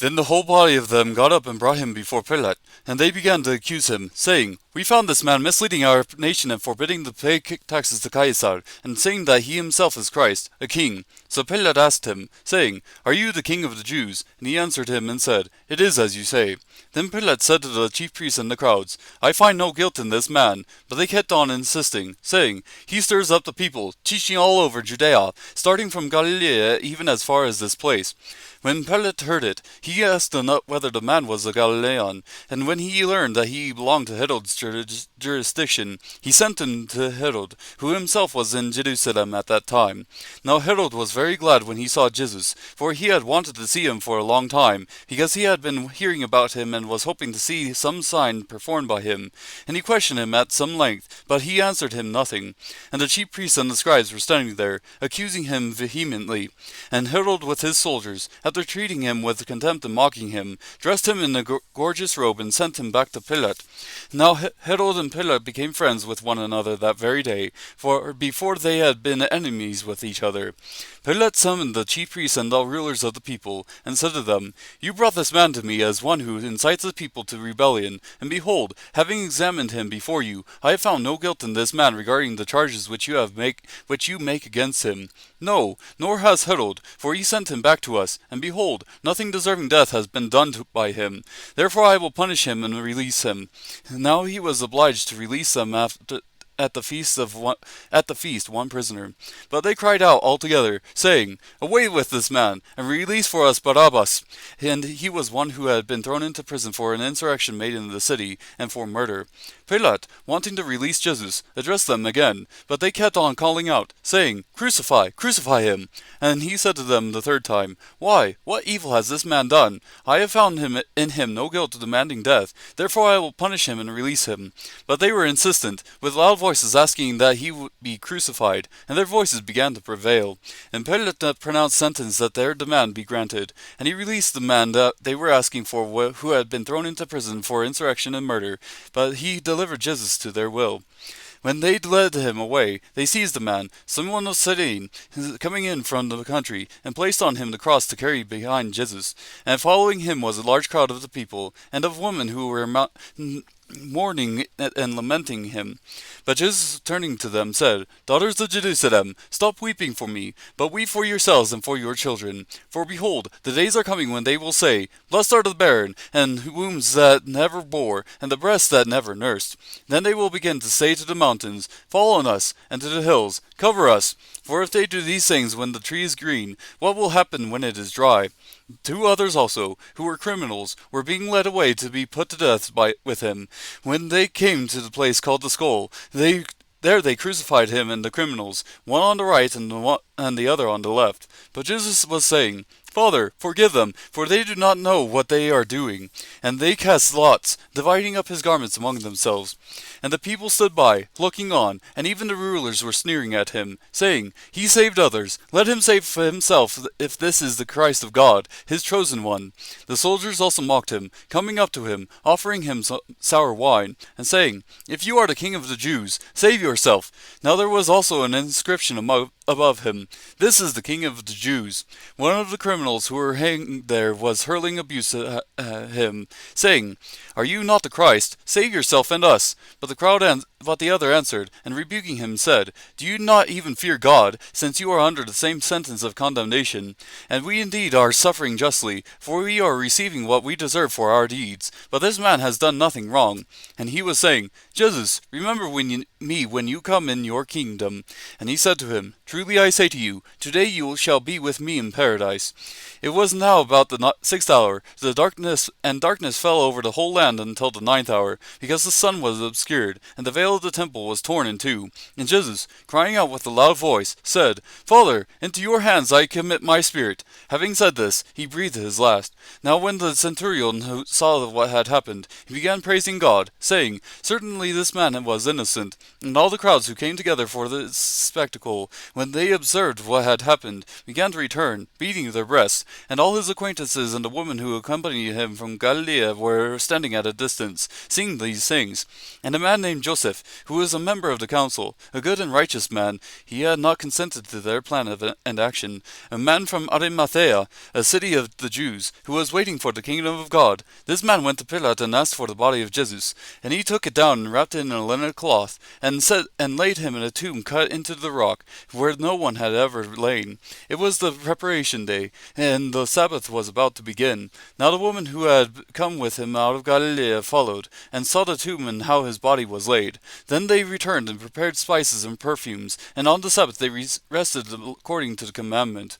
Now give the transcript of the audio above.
Then the whole body of them got up and brought him before Pilate, and they began to accuse him, saying, We found this man misleading our nation and forbidding to pay taxes to Caesar, and saying that he himself is Christ, a king. So Pilate asked him, saying, Are you the king of the Jews? And he answered him and said, It is as you say. Then Pilate said to the chief priests and the crowds, I find no guilt in this man. But they kept on insisting, saying, He stirs up the people, teaching all over Judea, starting from Galilee even as far as this place. When Pilate heard it, he asked whether the man was a Galilean, and when he learned that he belonged to Herod's jurisdiction, he sent him to Herod, who himself was in Jerusalem at that time. Now Herod was very glad when he saw Jesus, for he had wanted to see him for a long time, because he had been hearing about him and was hoping to see some sign performed by him. And he questioned him at some length, but he answered him nothing. And the chief priests and the scribes were standing there, accusing him vehemently. And Herod with his soldiers, after treating him with contempt and mocking him, dressed him in a gorgeous robe and sent him back to Pilate. Now Herod and Pilate became friends with one another that very day, for before they had been enemies with each other. Pilate summoned the chief priests and the rulers of the people, and said to them, You brought this man to me as one who incites the people to rebellion, and behold, having examined him before you, I have found no guilt in this man regarding the charges which you make against him. No, nor has Herod, for he sent him back to us, and behold, nothing deserving death has been done by him. Therefore I will punish him and release him. Now he was obliged to release them at the feast one prisoner. But they cried out all together, saying, Away with this man, and release for us Barabbas. And he was one who had been thrown into prison for an insurrection made in the city, and for murder. Pilate, wanting to release Jesus, addressed them again, but they kept on calling out, saying, Crucify, crucify him. And he said to them the third time, Why, what evil has this man done? I have found in him no guilt demanding death, therefore I will punish him and release him. But they were insistent, with loud voices asking that he would be crucified, and their voices began to prevail. And Pilate pronounced sentence that their demand be granted, and he released the man that they were asking for, who had been thrown into prison for insurrection and murder, but he delivered Jesus to their will. When they led him away, they seized the man, Simon of Cyrene, coming in from the country, and placed on him the cross to carry behind Jesus. And following him was a large crowd of the people, and of women who were mourning and lamenting him. But Jesus, turning to them, said, Daughters of Jerusalem, stop weeping for me, but weep for yourselves and for your children. For behold, the days are coming when they will say, Blessed are the barren, and wombs that never bore, and the breasts that never nursed. Then they will begin to say to the mountains, Fall on us, and to the hills, Cover us. For if they do these things when the tree is green, what will happen when it is dry? Two others also, who were criminals, were being led away to be put to death with him. When they came to the place called the Skull, there they crucified him and the criminals, one on the right and the other on the left. But Jesus was saying, Father, forgive them, for they do not know what they are doing. And they cast lots, dividing up his garments among themselves. And the people stood by, looking on, and even the rulers were sneering at him, saying, He saved others, let him save himself if this is the Christ of God, his chosen one. The soldiers also mocked him, coming up to him, offering him sour wine, and saying, If you are the king of the Jews, save yourself. Now there was also an inscription above him, This is the king of the Jews. One of the criminals who were hanged there was hurling abuse at him, saying, Are you not the Christ? Save yourself and us. But the other answered, and rebuking him said, Do you not even fear God, since you are under the same sentence of condemnation? And we indeed are suffering justly, for we are receiving what we deserve for our deeds. But this man has done nothing wrong. And he was saying, Jesus, remember me when you come in your kingdom. And he said to him, Truly I say to you, today you shall be with me in paradise. It was now about the 6th hour. Darkness fell over the whole land until the 9th hour, because the sun was obscured, and the veil of the temple was torn in two. And Jesus, crying out with a loud voice, said, Father, into your hands I commit my spirit. Having said this, he breathed his last. Now when the centurion saw what had happened, he began praising God, saying, Certainly this man was innocent. And all the crowds who came together for this spectacle, when they observed what had happened, began to return, beating their breasts, rest, and all his acquaintances and the woman who accompanied him from Galilee were standing at a distance, seeing these things. And a man named Joseph, who was a member of the council, a good and righteous man, he had not consented to their plan and action, a man from Arimathea, a city of the Jews, who was waiting for the kingdom of God. This man went to Pilate and asked for the body of Jesus, and he took it down and wrapped it in a linen cloth, and laid him in a tomb cut into the rock, where no one had ever lain. It was the preparation day, and the Sabbath was about to begin. Now the woman who had come with him out of Galilee followed, and saw the tomb and how his body was laid. Then they returned and prepared spices and perfumes, and on the Sabbath they rested according to the commandment.